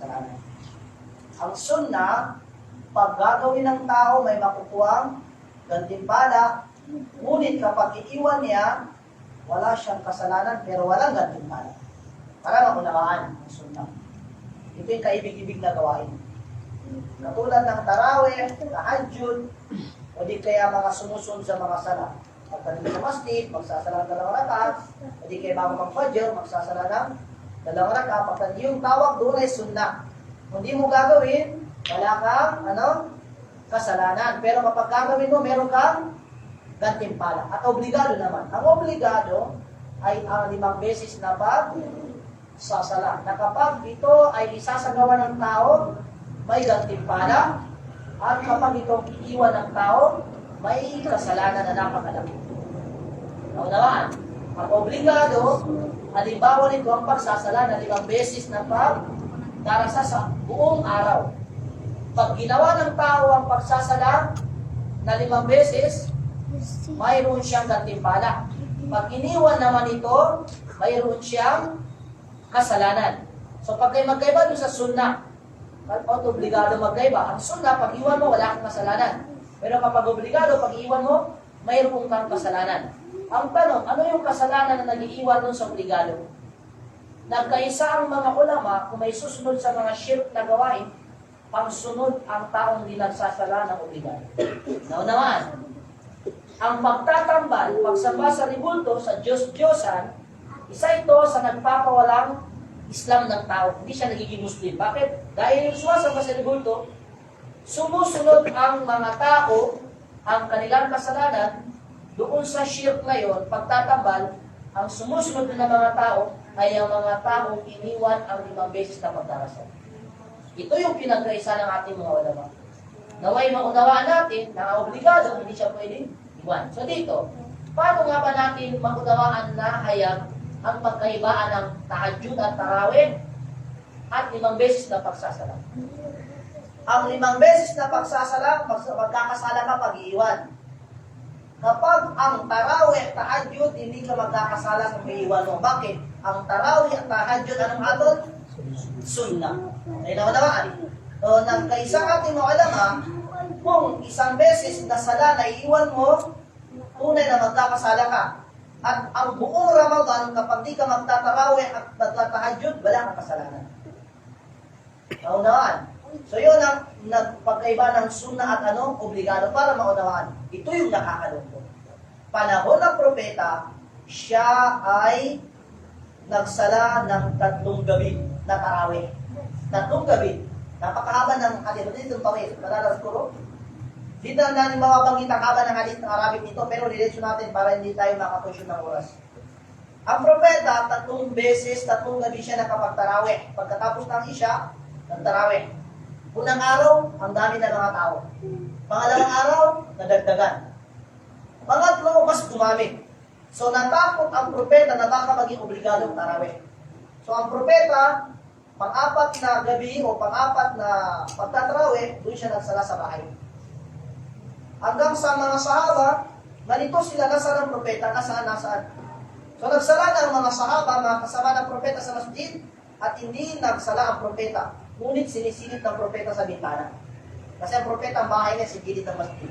kasalanan. Ang sunnah, pag gagawin ng tao, may makukuhang gantimpala, ngunit kapag iiwan niya, wala siyang kasalanan, pero walang gantimpala. Para maunawaan ang sunnah. Ito yung kaibig-ibig na gawain. Katulad ng tarawih, tahajjud, o di kaya mga sumusunod sa mga sala. Pagdating sa masjid, magsasala ng 2 rakaat, o di kaya bago mag-fajr, magsasala ng 2 rakaat. Pagdating yung tawag doon ay sunnah. Kung di mo gagawin, wala kang kasalanan. Pero kapag gagawin mo, meron kang gantimpala. At obligado naman. Ang obligado ay ang 5 beses na pagsasala. Na kapag ito ay isasagawa ng tao, may gantimpala. At kapag ito iiwan ng tao, may kasalanan na napakalaki. Naunawaan, ang obligado, halimbawa nito ang pagsasala na 5 beses na pagdarasa sa buong araw. Pag ginawa ng tao ang pagsasala na 5 beses, mayroon siyang gantimpala. Pag iniwan naman ito, mayroon siyang kasalanan. So pag kayo magkaiba doon sa sunnah, obligado magkaiba. Ang sunnah, pag iwan mo, wala kang kasalanan. Pero kapag obligado, pag iwan mo, mayroon kang kasalanan. Ang tanong, ano yung kasalanan na nag-iiwan doon sa obligado? Nagkaisa ang mga ulama, kung may susunod sa mga shirk na gawain, pangsunod ang taong di nagsasala ng obligado. Naunawaan, ang pagtatambal, pagsamba sa ribulto, sa Diyos-Diyosan, isa ito sa nagpapawalang Islam ng tao. Hindi siya nagiging Muslim. Bakit? Dahil yung sumasamba sa ribulto, sumusunod ang mga tao, ang kanilang kasalanan, doon sa shirk ngayon, pagtatambal, ang sumusunod na mga tao, ay ang mga taong iniwan ang 5 beses na pagdarasal. Ito yung pinagkaisa ng ating mga ulama. Naway maunawaan natin na ang obligado, hindi siya pwedeng iwan. So dito, paano nga ba natin maunawaan na hayag ang pagkaibaan ng tahajjud at tarawih at 5 beses na pagsasala? Ang 5 beses na pagsasala, magkakasala ka pag-iiwan. Kapag ang tarawih, tahajjud, hindi ka magkakasala kung iiwan mo. Bakit? Ang tarawih at tahajjud, anong aton? Sunnah. Ay naman. So, nagkaisa ating mga ulama, kung 1 beses na sala na iiwan mo, tunay na magkakasala ka. At ang buong Ramadan, kapag di ka magtatarawih at magtatahajjud, wala kang kasalanan. Naunawaan. So yun ang nagpagkaiba ng sunnah at obligado para maunawaan. Ito yung nakakalungkot. Panahon ng propeta, siya ay nagsala ng 3 gabi na tarawih. 3 gabi. Napakahaba ng hadith. Dito yung tawid. Madalas ko. Dito na natin mababanggit ang haba ng hadith ng Arabic nito, pero diretso natin para hindi tayo makakusyon ng oras. Ang propeta, 3 beses, 3 gabi siya nakapagtarawih. Pagkatapos ng isya, nagtarawih. Unang araw, ang dami na mga tao. Pangalawang araw, nadagdagan. Pangatlo, mas dumami. So natakot ang propeta na baka maging obligadong tarawih. So ang propeta, pang-4 na gabi o pang-4 na pagtatarawih, doon siya nagsala sa bahay. Hanggang sa mga sahaba, ganito sila nasa ng propeta, nasaan. So nagsala na ang mga sahaba, mga kasama ng propeta sa masjid, at hindi nagsala ang propeta. Ngunit sinisilip ng propeta sa bintana. Kasi ang propeta, ang bahay niya, sa gilid ng masjid.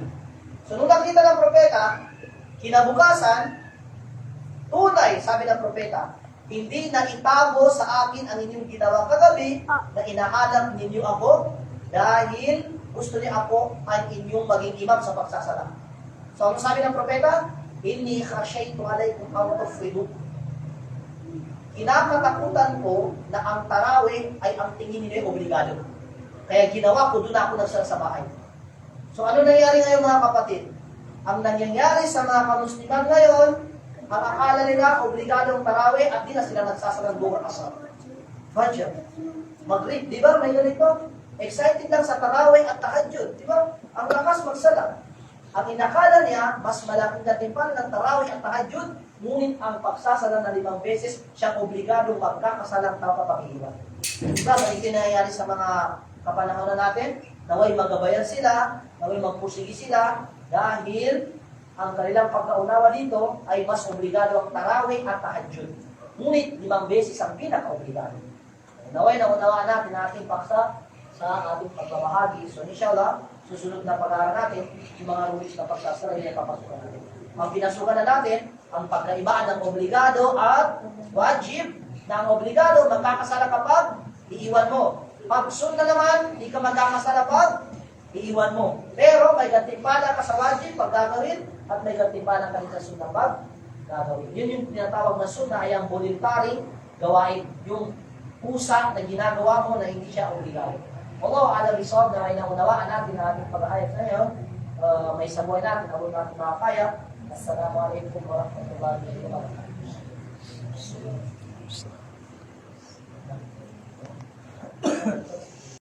So nung nakita ng propeta, kinabukasan, tunay, sabi ng propeta, hindi na itago sa akin ang inyong ginawa kagabi na inahanap ninyo ako dahil gusto niya ako ang inyong maging imam sa pagsasala. So ano sabi ng propeta? Inni khashaytu alaykum aw tufridu. Kinakatakutan ko na ang tarawih ay ang tingin ninyo ay obligado. Kaya ginawa ko, doon ako nagsala sa bahay. So ano nangyari ngayon mga kapatid? Ang nangyayari sa mga kamusliman ngayon, ang akala nila obligadong tarawih at di na sila nagsasalang buong asar. Fajr, Maghrib, di ba? May ganito. Excited lang sa tarawih at tahajjud, di ba? Ang lakas magsala. Ang inakala niya, mas malaking gantimpala ng tarawih at tahajjud, ngunit ang pagsasala na 5 beses, siyang obligadong magkakasalang tao kapag iiwan. Diba? May nangyayari sa mga kapanahonan natin, naway magabayan sila, naway magpursigi sila, dahil ang kanilang pagkaunawa dito ay mas obligado ang tarawih at tahajjud. Ngunit 5 beses ang pinaka-obligado. Naway na unawaan natin ang ating paksa sa ating pagbabahagi. So inshallah, susunod na pag-aaral natin yung mga rules na pagsasara yung papasukan natin. Ang pinasukan na natin, ang pagkaibaan ng obligado at wajib na ang obligado magkakasala kapag iiwan mo. Pag sunna naman, di ka magkakasala pag iiwan mo. Pero may gantimpala ka sa wajib pag gagawin at may gantimpala ka rin sa sunna pag gagawin. Yun yung tinatawag na sunna ay ang voluntary gawain. Yung pusa na ginagawa mo na hindi siya obligado. Although, alam isod na may naunawaan natin na ating pag-ayat ngayon, may sabuhay natin, abot natin makakaya. Assalamualaikum warahmatullahi wabarakatuh.